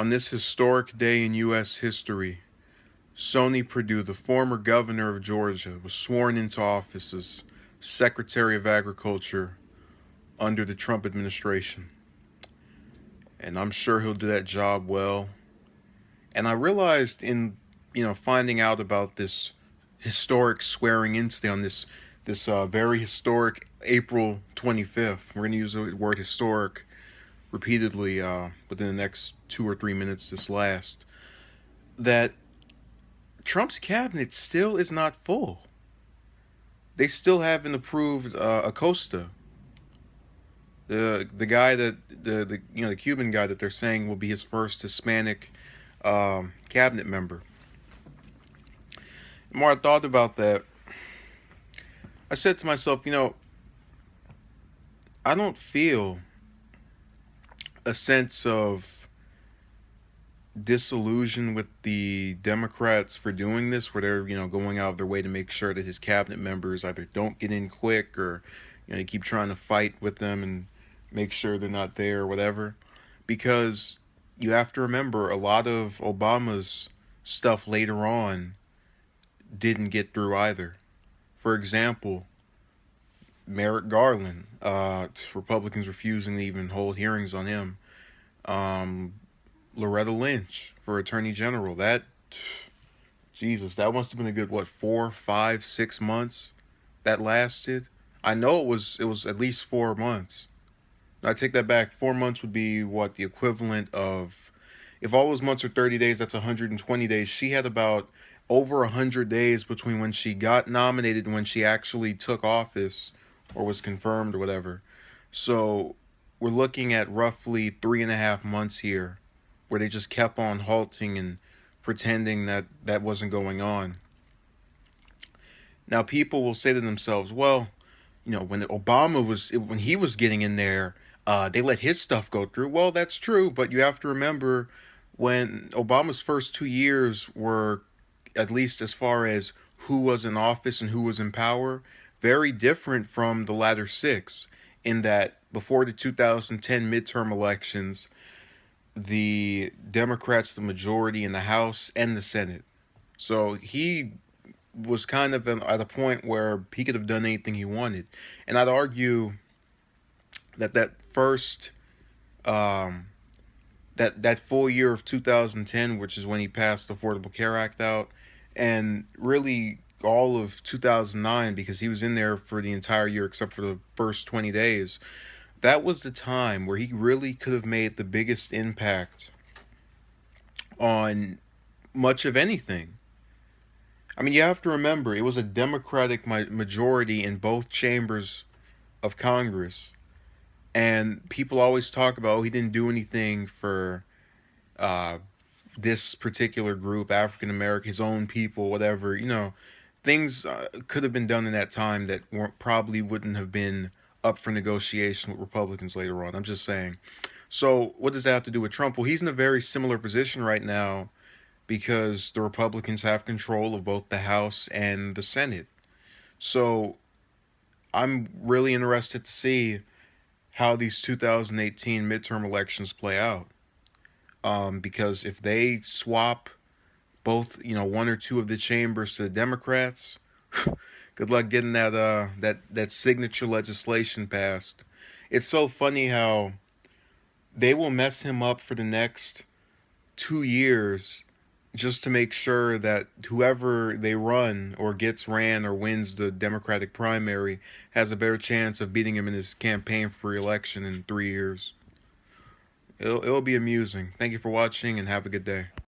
On this historic day in U.S. history, Sonny Perdue, the former governor of Georgia, was sworn into office as Secretary of Agriculture under the Trump administration. And I'm sure he'll do that job well. And I realized in, finding out about this historic swearing in today on this very historic April 25th. We're going to use the word historic repeatedly within the next 2 or 3 minutes this last, that Trump's cabinet still is not full. They still haven't approved Acosta, the guy that the Cuban guy that they're saying will be his first Hispanic cabinet member. The more I thought about that, I said to myself, I don't feel a sense of disillusion with the Democrats for doing this, where they're going out of their way to make sure that his cabinet members either don't get in quick or you keep trying to fight with them and make sure they're not there or whatever. Because you have to remember, a lot of Obama's stuff later on didn't get through either. For example, Merrick Garland, Republicans refusing to even hold hearings on him. Loretta Lynch for Attorney General. That must have been a good 4, 5, 6 months that lasted. I know it was at least 4 months. I take that back. 4 months would be the equivalent of, if all those months are 30 days, that's 120 days. She had about over 100 days between when she got nominated and when she actually took office or was confirmed or whatever. So we're looking at roughly 3.5 months here where they just kept on halting and pretending that that wasn't going on. Now people will say to themselves, well, when he was getting in there, they let his stuff go through. Well, that's true, but you have to remember, when Obama's first 2 years were, at least as far as who was in office and who was in power, very different from the latter 6, in that before the 2010 midterm elections, the Democrats the majority in the House and the Senate. So he was kind of at a point where he could have done anything he wanted. And I'd argue that first that full year of 2010, which is when he passed the Affordable Care Act out, and really all of 2009, because he was in there for the entire year except for the first 20 days, that was the time where he really could have made the biggest impact on much of anything. I mean, you have to remember, it was a Democratic majority in both chambers of Congress. And people always talk about, he didn't do anything for this particular group, African American, his own people, whatever. Things could have been done in that time that probably wouldn't have been up for negotiation with Republicans later on. I'm just saying. So what does that have to do with Trump? Well, he's in a very similar position right now because the Republicans have control of both the House and the Senate. So I'm really interested to see how these 2018 midterm elections play out. Because if they swap both, one or two of the chambers to the Democrats, good luck getting that signature legislation passed. It's so funny how they will mess him up for the next 2 years just to make sure that whoever they run or gets ran or wins the Democratic primary has a better chance of beating him in his campaign for re-election in 3 years. It'll be amusing. Thank you for watching and have a good day.